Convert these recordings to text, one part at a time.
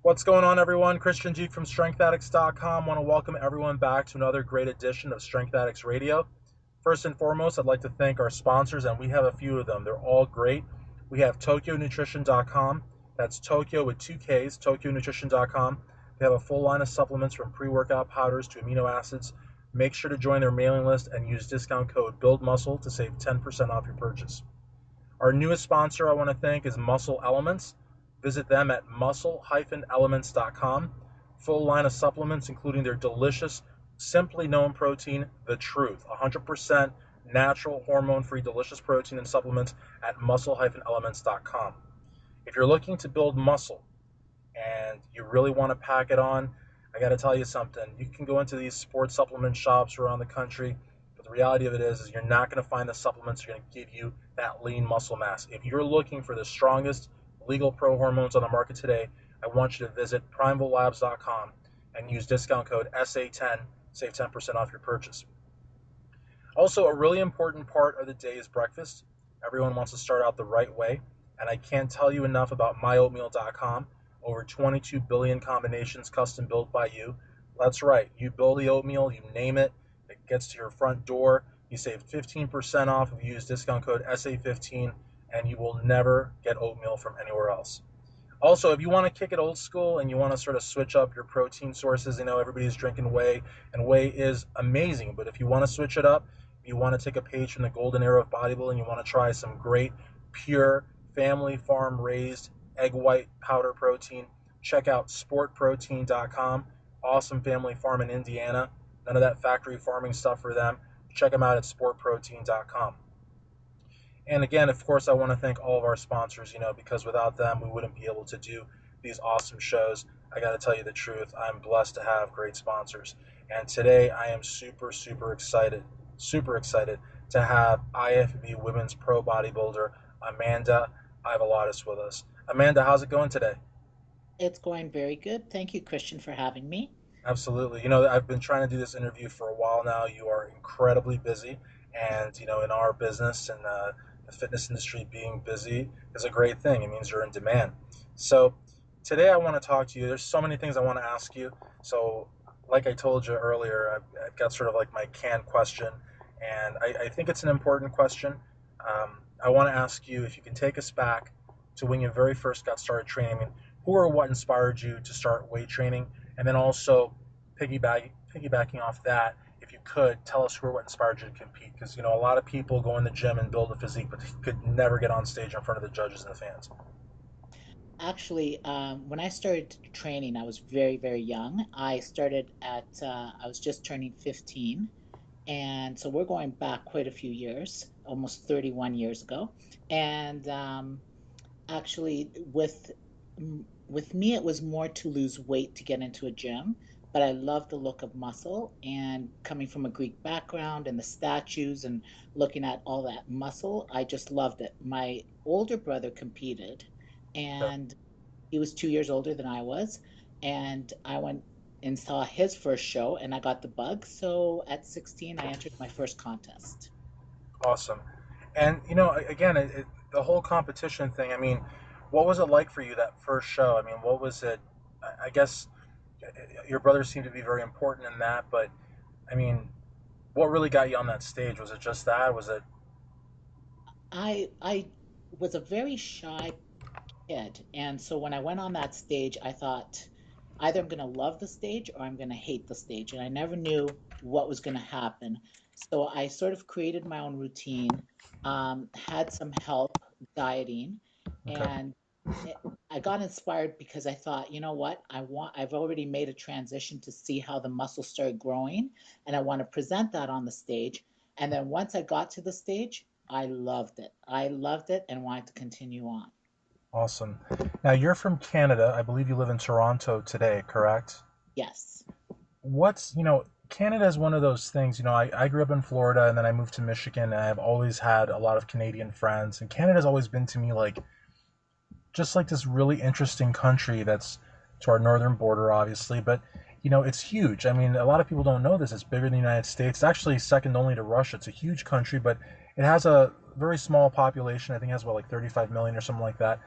What's going on, everyone? Christian G from StrengthAddicts.com. Want to welcome everyone back to another great edition of Strength Addicts Radio. First and foremost, I'd like to thank our sponsors, and we have a few of them. They're all great. We have TokyoNutrition.com. That's Tokyo with two Ks, TokyoNutrition.com. They have a full line of supplements from pre-workout powders to amino acids. Make sure to join their mailing list and use discount code BUILDMUSCLE to save 10% off your purchase. Our newest sponsor I want to thank is Muscle Elements. Visit them at muscle-elements.com. Full line of supplements, including their delicious, simply known protein, The Truth. 100% natural, hormone-free, delicious protein and supplements at muscle-elements.com. If you're looking to build muscle and you really want to pack it on, I got to tell you something. You can go into these sports supplement shops around the country, but the reality of it is you're not going to find the supplements that are going to give you that lean muscle mass. If you're looking for the strongest legal pro hormones on the market today, I want you to visit primalabs.com and use discount code SA10, save 10% off your purchase. Also, a really important part of the day is breakfast. Everyone wants to start out the right way, and I can't tell you enough about myoatmeal.com. Over 22 billion combinations custom built by you. That's right, you build the oatmeal, you name it, it gets to your front door. You save 15% off if you use discount code SA15, and you will never get oatmeal from anywhere else. Also, if you want to kick it old school and you want to sort of switch up your protein sources, everybody's drinking whey, and whey is amazing, but if you want to switch it up, if you want to take a page from the golden era of bodybuilding, you want to try some great, pure, family farm raised egg white powder protein, check out sportprotein.com. Awesome family farm in Indiana. None of that factory farming stuff for them. Check them out at sportprotein.com. And again, of course, I want to thank all of our sponsors, because without them, we wouldn't be able to do these awesome shows. I got to tell you the truth. I'm blessed to have great sponsors. And today I am super, super excited to have IFBB Women's Pro Bodybuilder, Amanda Aivaliotis, with us. Amanda, how's it going today? It's going very good. Thank you, Christian, for having me. Absolutely. I've been trying to do this interview for a while now. You are incredibly busy. And, in our business and the fitness industry, being busy is a great thing. It means you're in demand. So today I want to talk to you. There's so many things I want to ask you. So like I told you earlier, I've got sort of like my canned question. And I think it's an important question. I want to ask you if you can take us back to when you very first got started training. I mean, who or what inspired you to start weight training? And then also piggybacking off that, if you could, tell us who or what inspired you to compete. Because, a lot of people go in the gym and build a physique, but could never get on stage in front of the judges and the fans. Actually, when I started training, I was very, very young. I was just turning 15. And so we're going back quite a few years, almost 31 years ago. And actually, with me, it was more to lose weight to get into a gym, but I love the look of muscle. And coming from a Greek background and the statues and looking at all that muscle, I just loved it. My older brother competed, Okay. and he was 2 years older than I was. And I went and saw his first show, and I got the bug. So at 16, I entered my first contest. Awesome. And, again, the whole competition thing, I mean, what was it like for you that first show? I mean, what was it? I guess your brother seemed to be very important in that, but I mean, what really got you on that stage? Was it just that? Was it? I was a very shy kid. And so when I went on that stage, I thought either I'm going to love the stage or I'm going to hate the stage. And I never knew what was going to happen. So I sort of created my own routine, had some help dieting, Okay. and it, I got inspired because I thought, you know what, I've already made a transition to see how the muscles start growing, and I want to present that on the stage. And then once I got to the stage, I loved it. I loved it and wanted to continue on. Awesome. Now you're from Canada. I believe you live in Toronto today, correct? Yes. Canada is one of those things, I grew up in Florida and then I moved to Michigan, and I've always had a lot of Canadian friends, and Canada's always been to me like just like this really interesting country that's to our northern border, obviously, but it's huge. I mean, a lot of people don't know this. It's bigger than the United States. It's actually second only to Russia. It's a huge country, but it has a very small population. I think it has about like 35 million or something like that.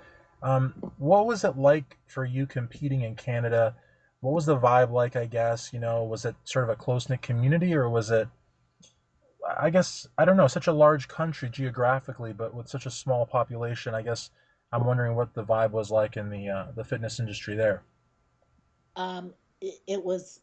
What was it like for you competing in Canada? What was the vibe like, I guess? Was it sort of a close knit community, or was it, I guess, I don't know, such a large country geographically, but with such a small population? I guess I'm wondering what the vibe was like in the fitness industry there. It was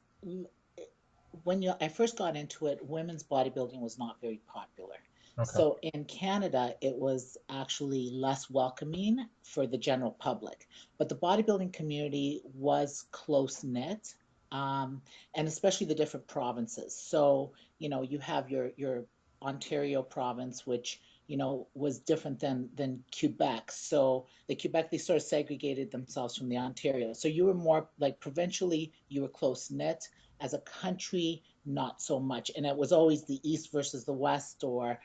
when I first got into it, women's bodybuilding was not very popular. Okay. So in Canada, it was actually less welcoming for the general public. But the bodybuilding community was close knit, and especially the different provinces. So, you have your Ontario province, which, was different than Quebec. So the Quebec, they sort of segregated themselves from the Ontario. So you were more like provincially, you were close knit. As a country, not so much. And it was always the East versus the West, or,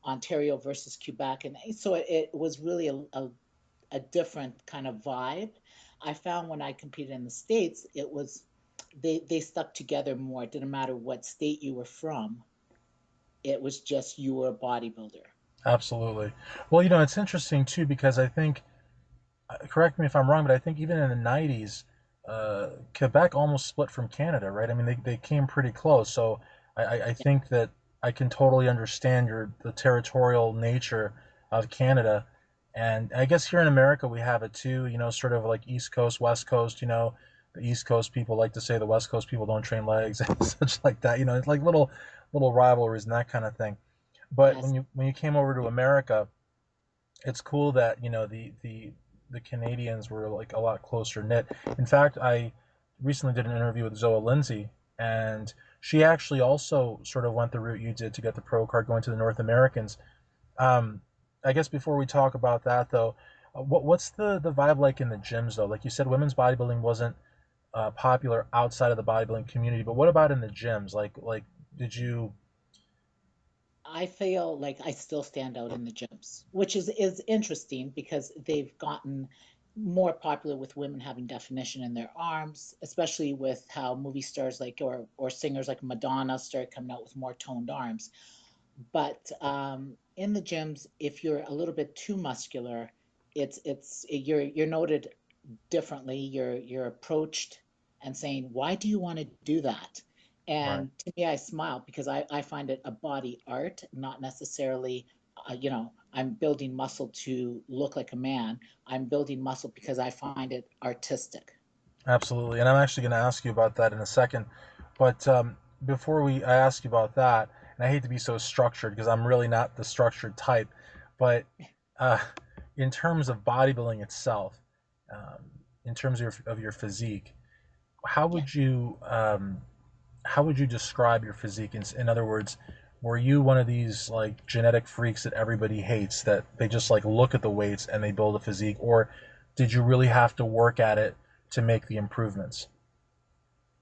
Ontario versus Quebec. And so it was really a different kind of vibe. I found when I competed in the States, it was they stuck together more. It didn't matter what state you were from. It was just you were a bodybuilder. Absolutely. Well, it's interesting too because I think, correct me if I'm wrong, but I think even in the 90s, Quebec almost split from Canada, right? I mean, they came pretty close. So I Yeah. think that I can totally understand the territorial nature of Canada. And I guess here in America, we have it too, sort of like East Coast, West Coast. The East Coast people like to say the West Coast people don't train legs and such like that. It's like little rivalries and that kind of thing. But when Yes. you came over to America, it's cool that the Canadians were like a lot closer knit. In fact, I recently did an interview with Zoe Lindsay, and she actually also sort of went the route you did to get the pro card, going to the North Americans. Um, I guess before we talk about that though, what's the vibe like in the gyms though? Like you said, women's bodybuilding wasn't popular outside of the bodybuilding community, but what about in the gyms? Like did you? I feel like I still stand out in the gyms, which is interesting because they've gotten more popular with women having definition in their arms, especially with how movie stars like or singers like Madonna started coming out with more toned arms. But in the gyms, if you're a little bit too muscular, you're noted differently. You're approached and saying, "Why do you want to do that?" Right. And to me, I smile because I find it a body art, not necessarily, I'm building muscle to look like a man. I'm building muscle because I find it artistic. Absolutely, and I'm actually going to ask you about that in a second. But before I ask you about that, and I hate to be so structured because I'm really not the structured type, but uh, in terms of bodybuilding itself, um, in terms of your physique, how Yeah. would you um, how would you describe your physique? In other words, were you one of these like genetic freaks that everybody hates that they just like look at the weights and they build a physique, or did you really have to work at it to make the improvements?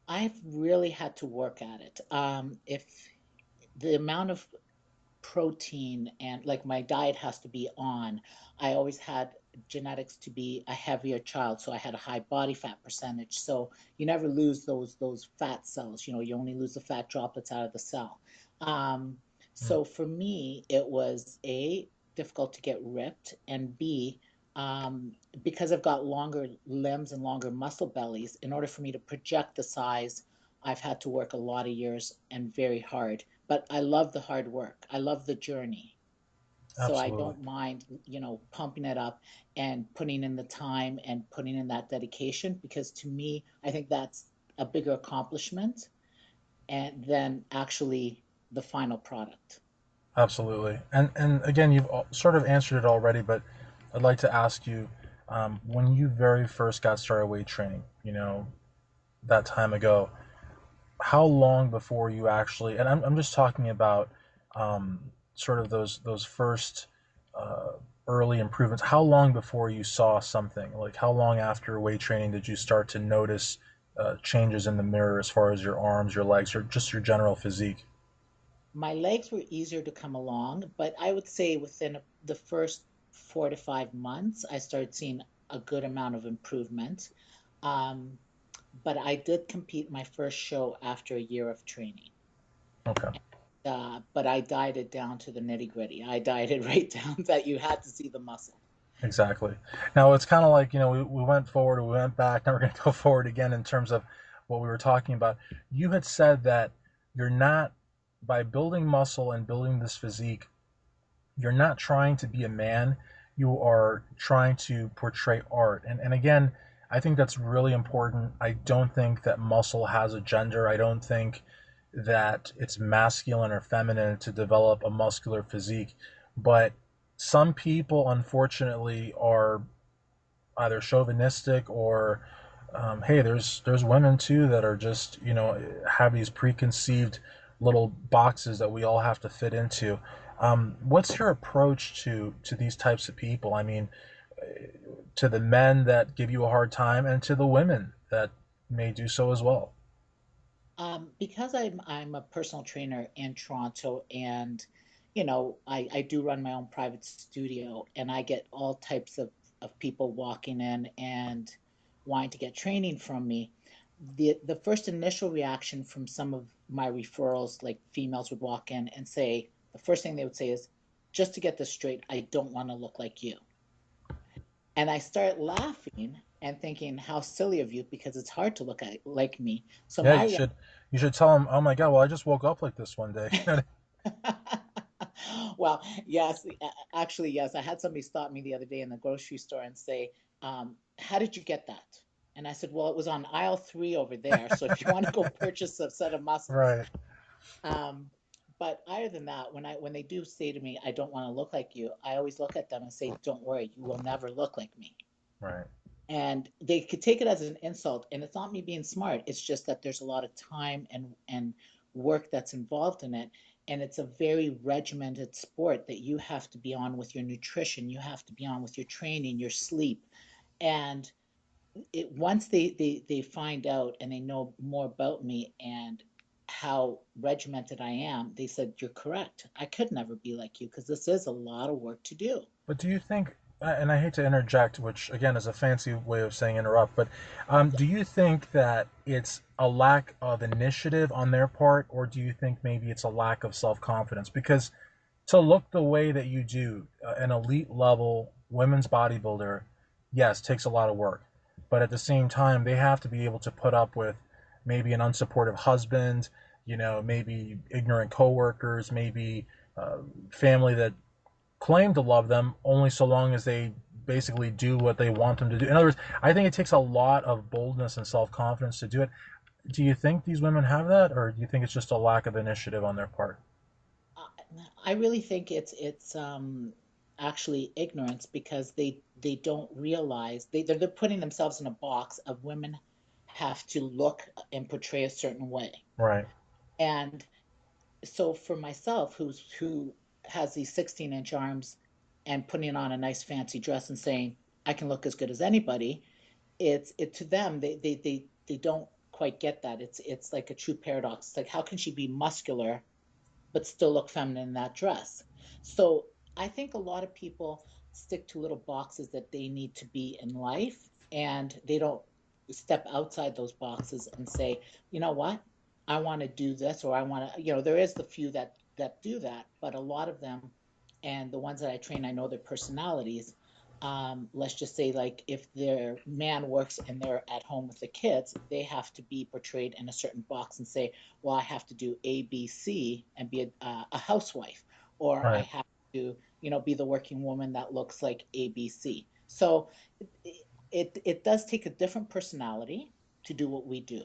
I've really had to work at it. If the amount of protein and like my diet has to be on. I always had genetics to be a heavier child, so I had a high body fat percentage. So you never lose those fat cells. You only lose the fat droplets out of the cell. Um, Hmm. so for me, it was A, difficult to get ripped, and B, um, because I've got longer limbs and longer muscle bellies, in order for me to project the size, I've had to work a lot of years and very hard, but I love the hard work. I love the journey. So I Absolutely. don't mind, pumping it up and putting in the time and putting in that dedication because to me, I think that's a bigger accomplishment and than actually the final product. Absolutely. And again, you've sort of answered it already, but I'd like to ask you, when you very first got started weight training, that time ago, how long before you actually, and I'm just talking about sort of those first uh, early improvements, how long before you saw something? Like how long after weight training did you start to notice changes in the mirror as far as your arms, your legs, or just your general physique? My legs were easier to come along, but I would say within the first 4 to 5 months, I started seeing a good amount of improvement. Um, but I did compete my first show after a year of training. Okay. But I dieted down to the nitty gritty. I dieted right down that you had to see the muscle. Exactly. Now it's kind of like, we went forward, we went back, now we're going to go forward again in terms of what we were talking about. You had said that you're not, by building muscle and building this physique, you're not trying to be a man. You are trying to portray art. And again, I think that's really important. I don't think that muscle has a gender. I don't think that it's masculine or feminine to develop a muscular physique. But some people, unfortunately, are either chauvinistic or hey, there's women too that are just have these preconceived little boxes that we all have to fit into. What's your approach to these types of people? I mean, to the men that give you a hard time, and to the women that may do so as well. Because I'm a personal trainer in Toronto, and I do run my own private studio, and I get all types of people walking in and wanting to get training from me. The first initial reaction from some of my referrals, like females would walk in and say, the first thing they would say is, just to get this straight, I don't want to look like you. And I start laughing and thinking, how silly of you, because it's hard to look at like me. So Yeah, my you should tell them, oh my God, well, I just woke up like this one day. Well, yes, actually, yes. I had somebody stop me the other day in the grocery store and say, "How did you get that?" And I said, "Well, it was on aisle 3 over there. So if you want to go purchase a set of muscles." Right, Um, but other than that, when they do say to me, "I don't want to look like you," I always look at them and say, "Don't worry, you will never look like me." right. And they could take it as an insult, and it's not me being smart, it's just that there's a lot of time and work that's involved in it, and it's a very regimented sport that you have to be on with your nutrition, you have to be on with your training, your sleep. And once they find out and they know more about me and how regimented I am, they said, "You're correct, I could never be like you, because this is a lot of work to do." But do you think, and I hate to interject, which again is a fancy way of saying interrupt, but do you think that it's a lack of initiative on their part, or do you think maybe it's a lack of self confidence? Because to look the way that you do, an elite level women's bodybuilder, yes, takes a lot of work. But at the same time, they have to be able to put up with maybe an unsupportive husband, maybe ignorant coworkers, maybe family that claim to love them only so long as they basically do what they want them to do. In other words, I think it takes a lot of boldness and self confidence to do it. Do you think these women have that, or do you think it's just a lack of initiative on their part? Uh, I really think it's actually ignorance, because they don't realize they're putting themselves in a box of women have to look and portray a certain way. Right, And so for myself, who has these 16-inch arms and putting on a nice fancy dress and saying I can look as good as anybody, it to them, they don't quite get that. It's like a true paradox. It's like, how can she be muscular but still look feminine in that dress? So I think a lot of people stick to little boxes that they need to be in life, and they don't step outside those boxes and say, you know what, I want to do this, or I want to, there is the few that do that, but a lot of them, and the ones that I train, I know their personalities. Let's just say, like, if their man works and they're at home with the kids, they have to be portrayed in a certain box and say, well, I have to do A, B, C and be a housewife, or I right. have to, be the working woman that looks like A, B, C. So it does take a different personality to do what we do,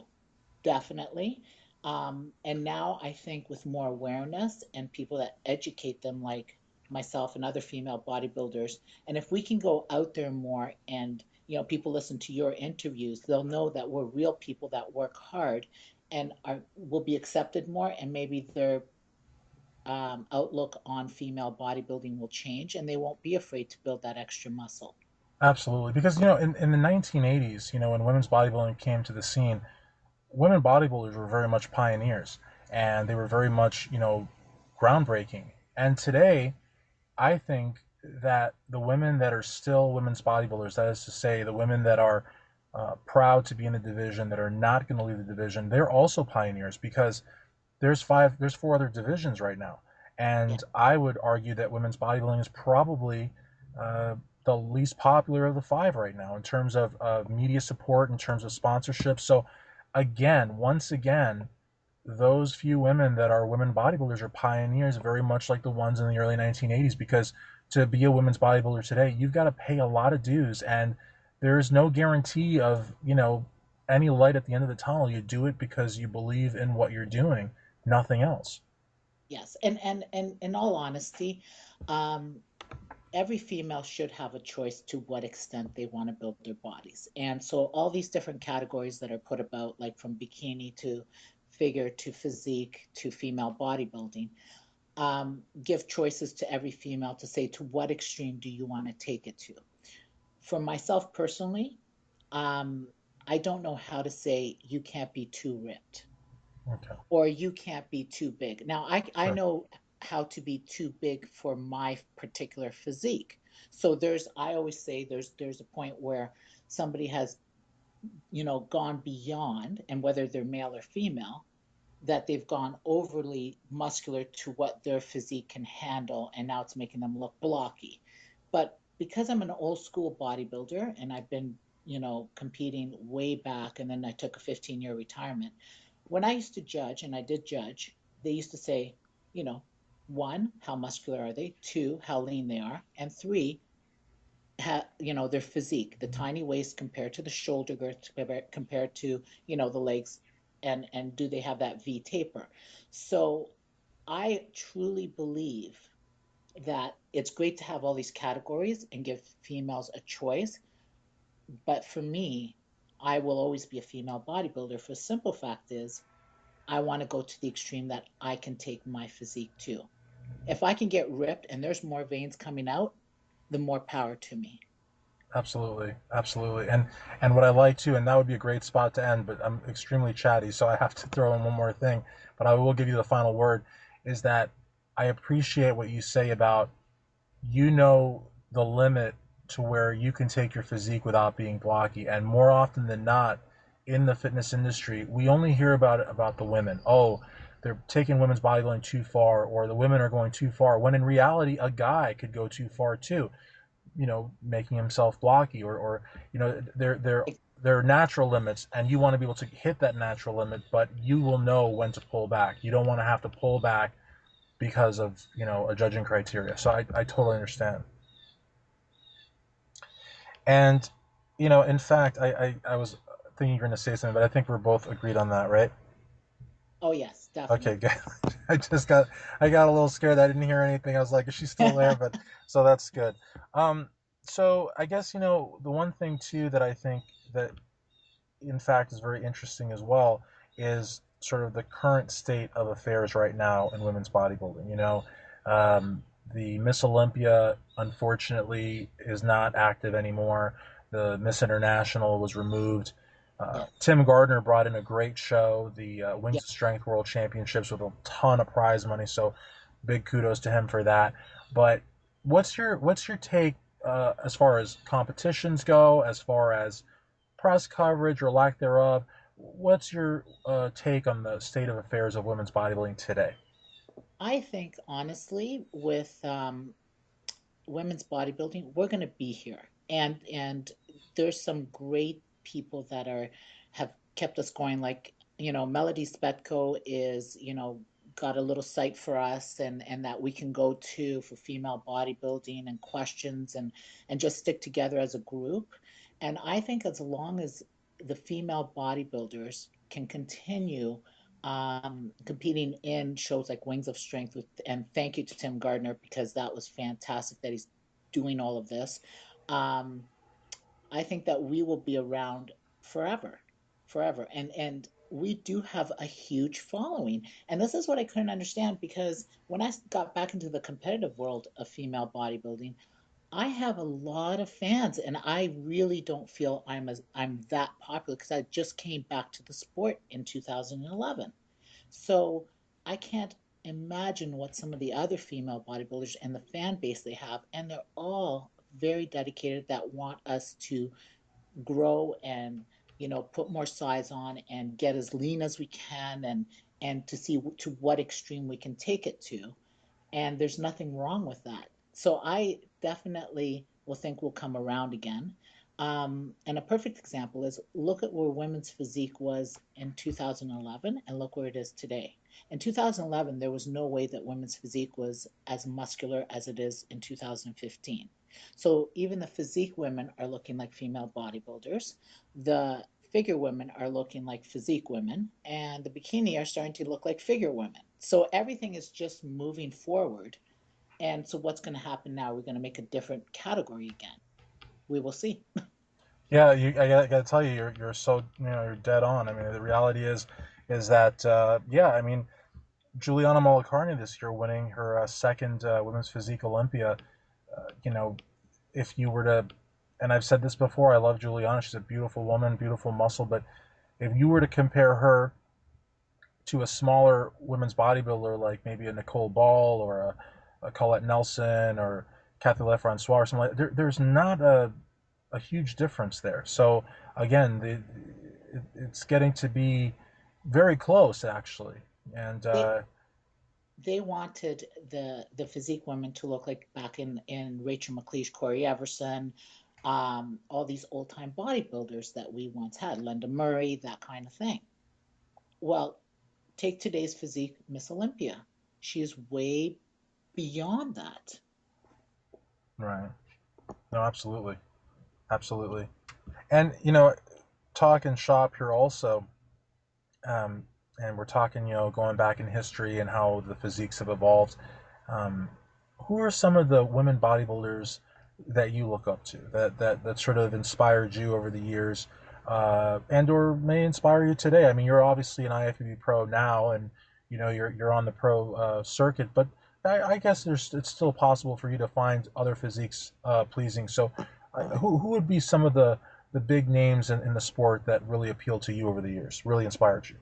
definitely. And now I think with more awareness and people that educate them, like myself and other female bodybuilders, and if we can go out there more and people listen to your interviews, they'll know that we're real people that work hard and are will be accepted more, and maybe their outlook on female bodybuilding will change, and they won't be afraid to build that extra muscle. Absolutely. Because, in the 1980s, when women's bodybuilding came to the scene, women bodybuilders were very much pioneers, and they were very much, groundbreaking. And today, I think that the women that are still women's bodybuilders, that is to say, the women that are proud to be in the division, that are not going to leave the division, they're also pioneers because there's four other divisions right now, Yeah. and I would argue that women's bodybuilding is probably uh, the least popular of the five right now in terms of media support, in terms of sponsorship. So, again, once again, those few women that are women bodybuilders are pioneers, very much like the ones in the early 1980s. Because to be a women's bodybuilder today, you've got to pay a lot of dues, and there's no guarantee of any light at the end of the tunnel. You do it because you believe in what you're doing, nothing else. Yes. And in all honesty, um, every female should have a choice to what extent they want to build their bodies. And so all these different categories that are put about, like from bikini to figure to physique to female bodybuilding, give choices to every female to say to what extreme do you want to take it to. For myself personally, um, I don't know how to say you can't be too ripped Okay, or you can't be too big. Now, I sure. know how to be too big for my particular physique. So I always say there's a point where somebody has, gone beyond, and whether they're male or female, that they've gone overly muscular to what their physique can handle, and now it's making them look blocky. But because I'm an old school bodybuilder and I've been, competing way back, and then I took a 15-year retirement. When I used to judge, and I did judge, they used to say, you know, one, how muscular are they? Two, how lean they are, and three, their physique, the tiny waist compared to the shoulder girth, compared to, the legs, and do they have that V taper? So I truly believe that it's great to have all these categories and give females a choice. But for me, I will always be a female bodybuilder. For the simple fact is, I want to go to the extreme that I can take my physique to. If I can get ripped and there's more veins coming out, the more power to me. Absolutely, absolutely. And what I like too, and that would be a great spot to end, but I'm extremely chatty, so I have to throw in one more thing, but I will give you the final word, is that I appreciate what you say about the limit to where you can take your physique without being blocky. And more often than not, in the fitness industry, we only hear about the women. Oh, they're taking women's bodybuilding too far, or the women are going too far. When in reality, a guy could go too far too. Making himself blocky, or there are natural limits, and you want to be able to hit that natural limit, but you will know when to pull back. You don't want to have to pull back because of a judging criteria. So I totally understand. And in fact, I was thinking you're going to say something, but I think we're both agreed on that, right? Oh, yes, Okay, definitely. good. I got a little scared. I didn't hear anything. I was like, is she still there? But so that's good. Um, so I guess the one thing too that I think that in fact is very interesting as well is sort of the current state of affairs right now in women's bodybuilding. The Miss Olympia unfortunately is not active anymore. The Miss International was removed. Yeah, Tim Gardner brought in a great show, the yeah. Wings of Strength World Championships, with a ton of prize money. So big kudos to him for that. But what's your take as far as competitions go, as far as press coverage or lack thereof? What's your take on the state of affairs of women's bodybuilding today? I think honestly, with women's bodybuilding, we're going to be here, and there's some great people that have kept us going. Like, Melody Spetko is, got a little site for us, and that we can go to for female bodybuilding and questions, and just stick together as a group. And I think as long as the female bodybuilders can continue competing in shows like Wings of Strength and thank you to Tim Gardner because that was fantastic that he's doing all of this. Um, I think that we will be around forever, forever, and we do have a huge following. And this is what I couldn't understand because when I got back into the competitive world of female bodybuilding, I have a lot of fans, and I really don't feel I'm that popular because I just came back to the sport in 2011. So I can't. imagine what some of the other female bodybuilders and the fan base they have, and they're all very dedicated that want us to grow and put more size on and get as lean as we can and to see to what extreme we can take it to, and there's nothing wrong with that. So I definitely will think we'll come around again. And a perfect example is look at where women's physique was in 2011 and look where it is today. In 2011, there was no way that women's physique was as muscular as it is in 2015. So even the physique women are looking like female bodybuilders. The figure women are looking like physique women, and the bikini are starting to look like figure women. So everything is just moving forward. And so what's going to happen now? We're going to make a different category again. We will see. Yeah, I gotta tell you, you're so you're dead on. I mean, the reality is that yeah, I mean, Juliana Mollicarni this year winning her second women's physique Olympia. You know, if you were to, and I've said this before, I love Juliana. She's a beautiful woman, beautiful muscle. But if you were to compare her to a smaller women's bodybuilder like maybe a Nicole Ball or a Colette Nelson or Kathy Lefrancois or something like that, there's not a huge difference there. So again, it's getting to be very close actually, and They they wanted the physique women to look like back in Rachel McLeish, Corey Everson, all these old time bodybuilders that we once had, Lenda Murray, that kind of thing. Well, take today's physique, Miss Olympia. She is way beyond that. right. No, absolutely, absolutely. And talking shop here also, um, and we're talking going back in history and how the physiques have evolved. Um, who are some of the women bodybuilders that you look up to that sort of inspired you over the years, and or may inspire you today? I mean, you're obviously an IFBB pro now, and you're on the pro circuit, but I guess it's still possible for you to find other physiques pleasing. So, who would be some of the big names in the sport that really appealed to you over the years, really inspired you?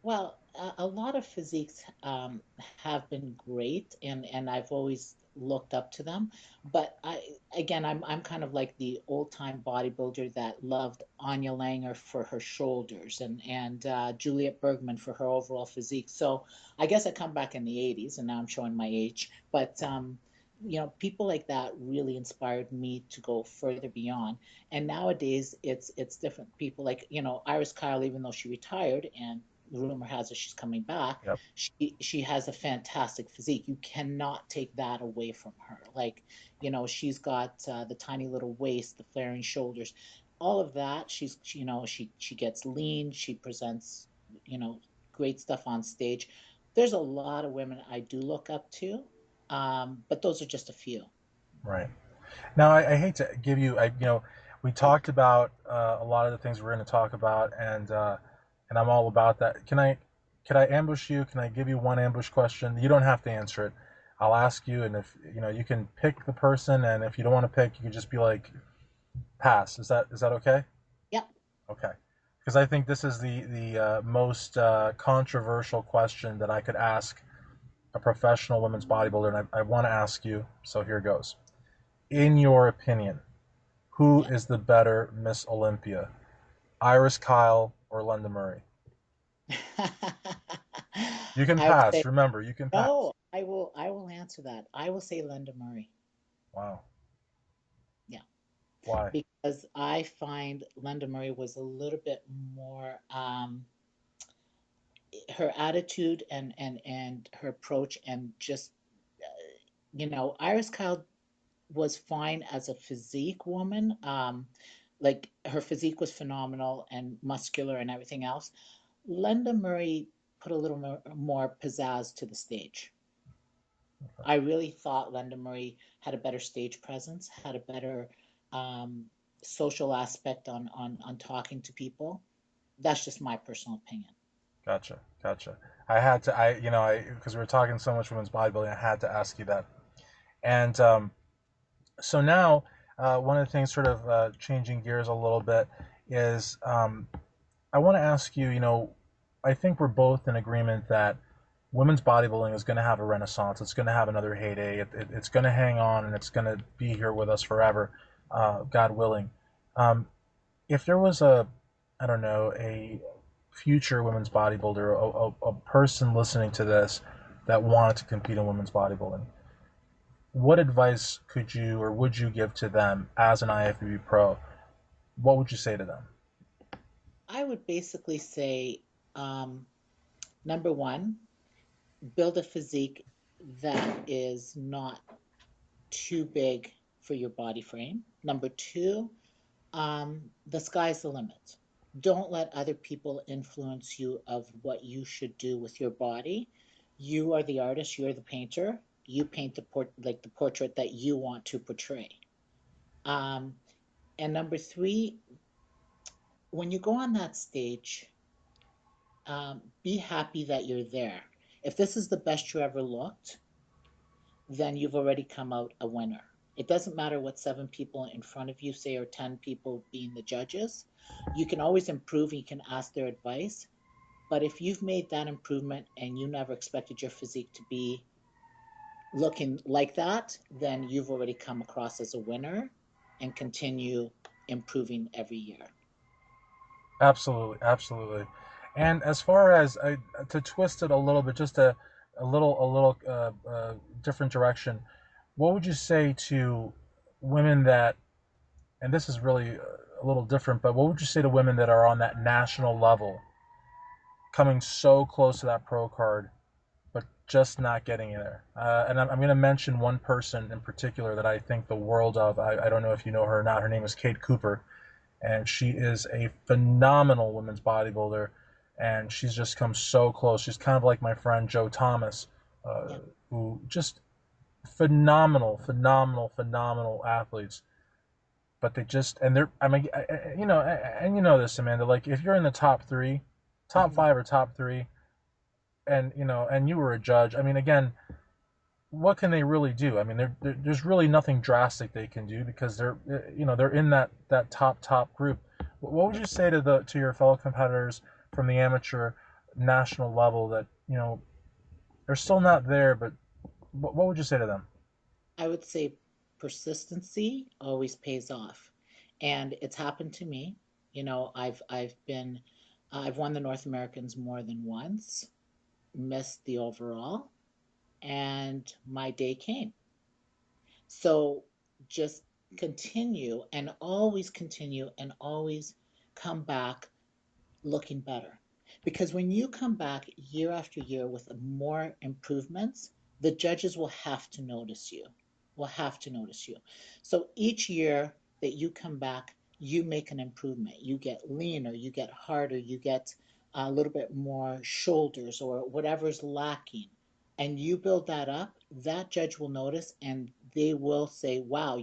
Well, a lot of physiques have been great, and I've always looked up to them. But I'm kind of like the old time bodybuilder that loved Anya Langer for her shoulders and Juliet Bergman for her overall physique. So I guess I come back in the '80s, and now I'm showing my age. But people like that really inspired me to go further beyond. And nowadays, it's different. People like Iris Kyle, even though she retired and rumor has it she's coming back. Yep. She has a fantastic physique. You cannot take that away from her. Like, she's got the tiny little waist, the flaring shoulders, all of that. She gets lean. She presents, you know, great stuff on stage. There's a lot of women I do look up to, but those are just a few. Right. Now, I hate to give you, we talked about a lot of the things we're going to talk about, and I'm all about that. Can I ambush you? Can I give you one ambush question? You don't have to answer it. I'll ask you, and if you can pick the person, and if you don't want to pick, you can just be like, pass. Is that okay? Yep. Okay. Because I think this is the most controversial question that I could ask a professional women's bodybuilder, and I want to ask you. So here goes. In your opinion, who Yep. is the better Miss Olympia, Iris Kyle or Lenda Murray? You can I would say pass. Remember, you can pass. no. I will answer that. I will say Linda Murray. Wow. Yeah, Why? because I find Linda Murray was a little bit more her attitude and her approach and just Iris Kyle was fine as a physique woman. Like her physique was phenomenal and muscular and everything else. Linda Murray put a little more pizzazz to the stage. I really thought Lenda Murray had a better stage presence, had a better um, social aspect on talking to people. That's just my personal opinion. Gotcha. Gotcha. I had to. Because we were talking so much women's bodybuilding, I had to ask you that. And so now, one of the things, sort of changing gears a little bit, is I want to ask you. I think we're both in agreement that women's bodybuilding is going to have a renaissance. It's going to have another heyday. It's going to hang on, and it's going to be here with us forever, God willing. Um, if there was I don't know, a future women's bodybuilder, a person listening to this that wanted to compete in women's bodybuilding, what advice could you or would you give to them as an IFBB pro? What would you say to them? I would basically say, um, number one, build a physique that is not too big for your body frame. Number two, the sky's the limit. Don't let other people influence you of what you should do with your body. You are the artist, you're the painter. You paint the portrait that you want to portray. Um, and number three, when you go on that stage, be happy that you're there. If this is the best you ever looked, then you've already come out a winner. It doesn't matter what seven people in front of you say or 10 people being the judges. You can always improve and you can ask their advice. But if you've made that improvement and you never expected your physique to be looking like that, then you've already come across as a winner and continue improving every year. Absolutely, absolutely. And as far as to twist it a little bit, just a little different direction, what would you say to women that, and this is really a little different, but what would you say to women that are on that national level, coming so close to that pro card, but just not getting there? And I'm going to mention one person in particular that I think the world of. I don't know if you know her or not. Her name is Kate Cooper, and she is a phenomenal women's bodybuilder, and she's just come so close. She's kind of like my friend Joe Thomas, uh, Yeah. who just phenomenal, phenomenal, phenomenal athletes. But they just, and they're, I mean, you know, and you know this, Amanda. Like if you're in the top three, top Mm-hmm. five or top three, and you know, and you were a judge. I mean, again, what can they really do? I mean, there's really nothing drastic they can do because they're, you know, they're in that top group. What would you say to the to your fellow competitors from the amateur national level that you know they're still not there, but what would you say to them? I would say persistency always pays off. And it's happened to me. I've won the North Americans more than once, missed the overall, and my day came. So just continue and always come back looking better. Because when you come back year after year with more improvements, the judges will have to notice you. Will have to notice you. So each year that you come back, you make an improvement. You get leaner, you get harder, you get a little bit more shoulders or whatever's lacking. And you build that up, that judge will notice and they will say, wow,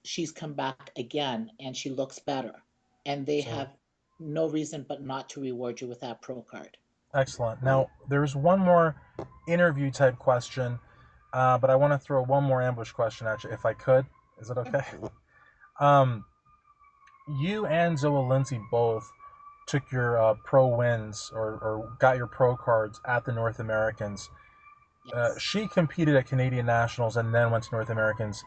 she's come back again and she looks better, and they So have no reason but not to reward you with that pro card. excellent. Now there's one more interview type question, but I want to throw one more ambush question at you if I could. Is it Yeah. okay? Um, you and Zoa Lindsay both took your pro wins or got your pro cards at the North Americans. Yes. She competed at Canadian Nationals and then went to North Americans.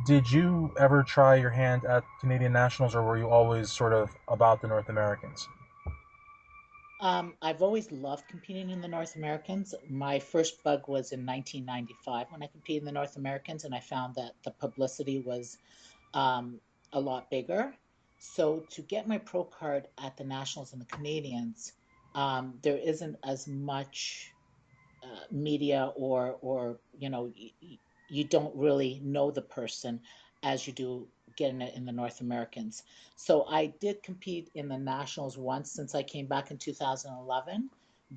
Did you ever try your hand at Canadian Nationals, or were you always sort of about the North Americans? I've always loved competing in the North Americans. My first bug was in 1995 when I competed in the North Americans, and I found that the publicity was um, a lot bigger. So to get my pro card at the Nationals and the Canadians, there isn't as much media or you don't really know the person as you do getting it in the North Americans. So I did compete in the nationals once since I came back in 2011,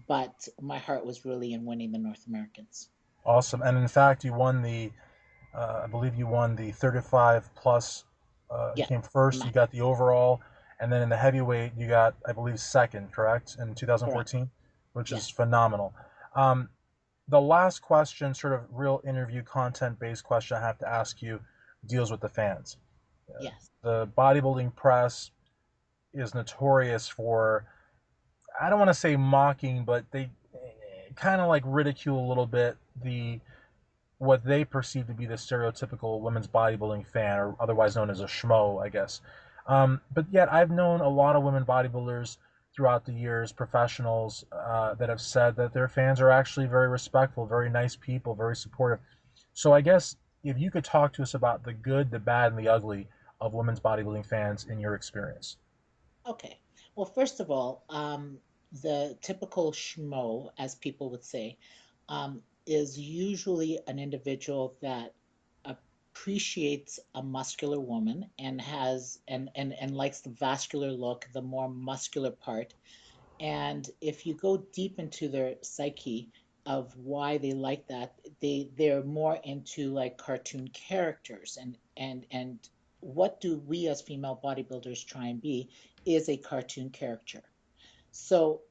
but my heart was really in winning the North Americans. Awesome. And in fact, you won I believe you won the 35 plus. You Yeah, came the first. You got max. the overall, and then in the heavyweight, you got, I believe, second, correct, in Correct. 2014, which is Yes. phenomenal. Um, the last question, sort of real interview content based question I have to ask you, deals with the fans. Yes. The bodybuilding press is notorious for, I don't want to say mocking, but they kind of like ridicule a little bit the what they perceive to be the stereotypical women's bodybuilding fan, or otherwise known as a schmo, I guess. But yet, I've known a lot of women bodybuilders throughout the years, professionals, that have said that their fans are actually very respectful, very nice people, very supportive. So I guess if you could talk to us about the good, the bad, and the ugly of women's bodybuilding fans in your experience. Okay. Well, first of all, the typical schmo, as people would say, is usually an individual that appreciates a muscular woman and and likes the vascular look, the more muscular part. And if you go deep into their psyche of why they like that, they're more into like cartoon characters and what do we as female bodybuilders try and be is a cartoon character. So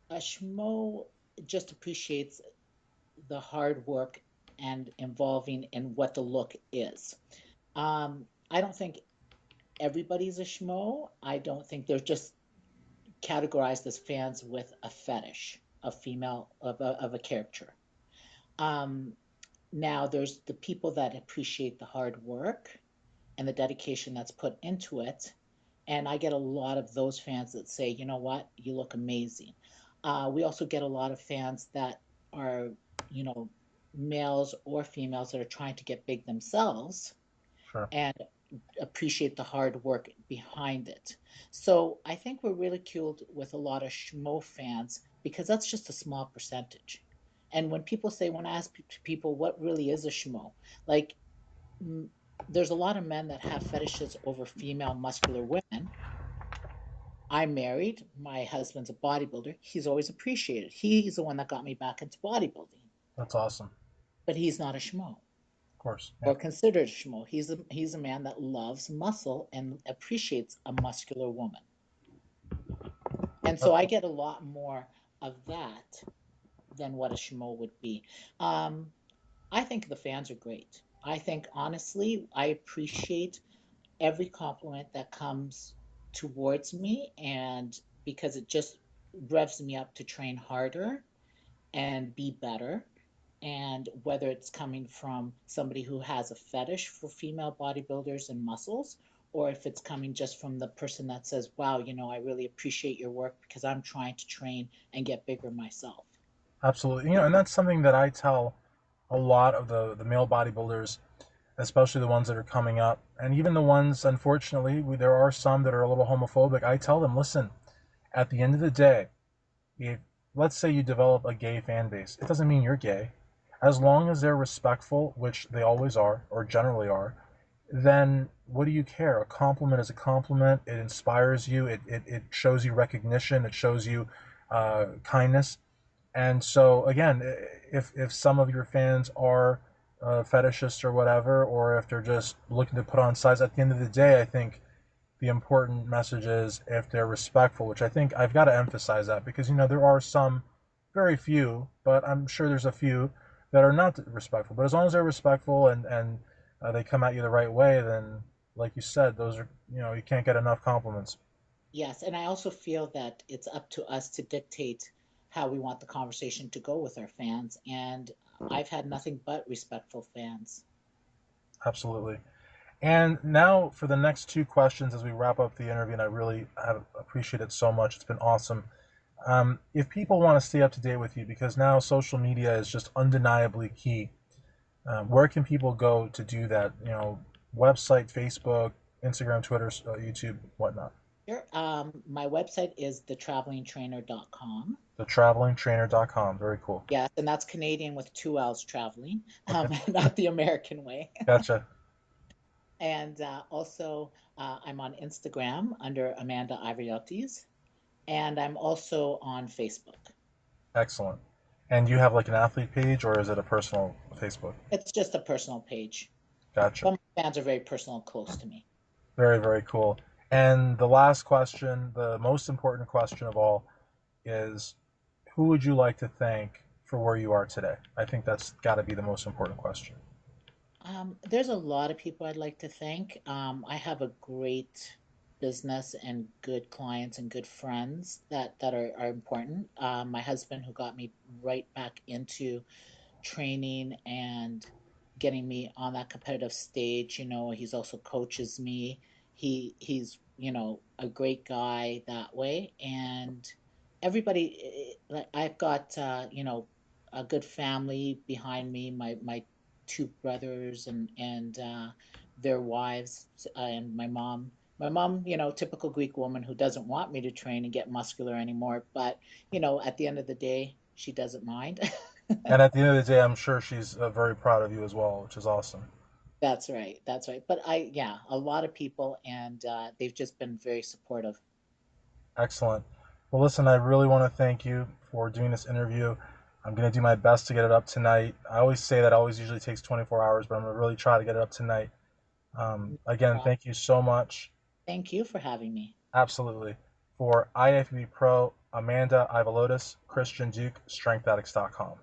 a schmo just appreciates the hard work and involving in what the look is. I don't think everybody's a schmo. I don't think they're just categorized as fans with a fetish of female of a character. Um, Now there's the people that appreciate the hard work and the dedication that's put into it. And I get a lot of those fans that say, you know what, you look amazing. We also get a lot of fans that are, you know, males or females that are trying to get big themselves Sure. and appreciate the hard work behind it. So I think we're ridiculed with a lot of schmo fans because that's just a small percentage. And when people say, when I ask people what really is a schmo, like mm, there's a lot of men that have fetishes over female muscular women. I'm married. My husband's a bodybuilder. He's always appreciated. He's the one that got me back into bodybuilding, That's awesome. but he's not a schmo Of course. Yeah. or considered a schmo. He's a man that loves muscle and appreciates a muscular woman. And Uh, so I get a lot more of that than what a schmo would be. Um, I think the fans are great. I think honestly, I appreciate every compliment that comes towards me, and because it just revs me up to train harder and be better. And whether it's coming from somebody who has a fetish for female bodybuilders and muscles, or if it's coming just from the person that says, wow, you know, I really appreciate your work because I'm trying to train and get bigger myself. Absolutely. And that's something that I tell a lot of the male bodybuilders, especially the ones that are coming up, and even the ones, unfortunately, there are some that are a little homophobic. I tell them, listen, at the end of the day, if let's say you develop a gay fan base, it doesn't mean you're gay. As long as they're respectful, which they always are, or generally are, then what do you care? A compliment is a compliment. It inspires you. It shows you recognition. It shows you kindness. And so again, if some of your fans are fetishists or whatever, or if they're just looking to put on size, at the end of the day, I think the important message is if they're respectful, which I think I've got to emphasize that because there are some, very few, but I'm sure there's a few that are not respectful. But as long as they're respectful and they come at you the right way, then like you said, those are you can't get enough compliments. Yes, and I also feel that it's up to us to dictate how we want the conversation to go with our fans. And I've had nothing but respectful fans. Absolutely. And now for the next two questions as we wrap up the interview, and I really have appreciated it so much. It's been awesome. If people want to stay up to date with you, because now social media is just undeniably key, where can people go to do that? Website, Facebook, Instagram, Twitter, YouTube, whatnot. Sure. My website is thetravelingtrainer.com. Thetravelingtrainer.com. Very cool. Yes, and that's Canadian with two L's traveling, Okay. not the American way. Gotcha. And also, I'm on Instagram under Amanda Aivaliotis, and I'm also on Facebook. Excellent. And you have like an athlete page, or is it a personal Facebook? It's just a personal page, Gotcha. but my fans are very personal and close to me. Very, very cool. And the last question, the most important question of all, is who would you like to thank for where you are today? I think that's got to be the most important question. There's a lot of people I'd like to thank. I have a great business and good clients and good friends that are important. My husband, who got me right back into training and getting me on that competitive stage. He's also coaches me. He's a great guy that way, and everybody. Like I've got a good family behind me. My two brothers and their wives and my mom. My mom, typical Greek woman who doesn't want me to train and get muscular anymore, but at the end of the day, she doesn't mind. And at the end of the day, I'm sure she's very proud of you as well, which is awesome. That's right. That's right. But yeah, a lot of people, and they've just been very supportive. Excellent. Well, listen, I really want to thank you for doing this interview. I'm going to do my best to get it up tonight. I always say that always usually takes 24 hours, but I'm going to really try to get it up tonight. No Again, problem. thank you so much. Thank you for having me. Absolutely. For IFBB Pro, Amanda Aivaliotis, Christian Duke, StrengthAddicts.com.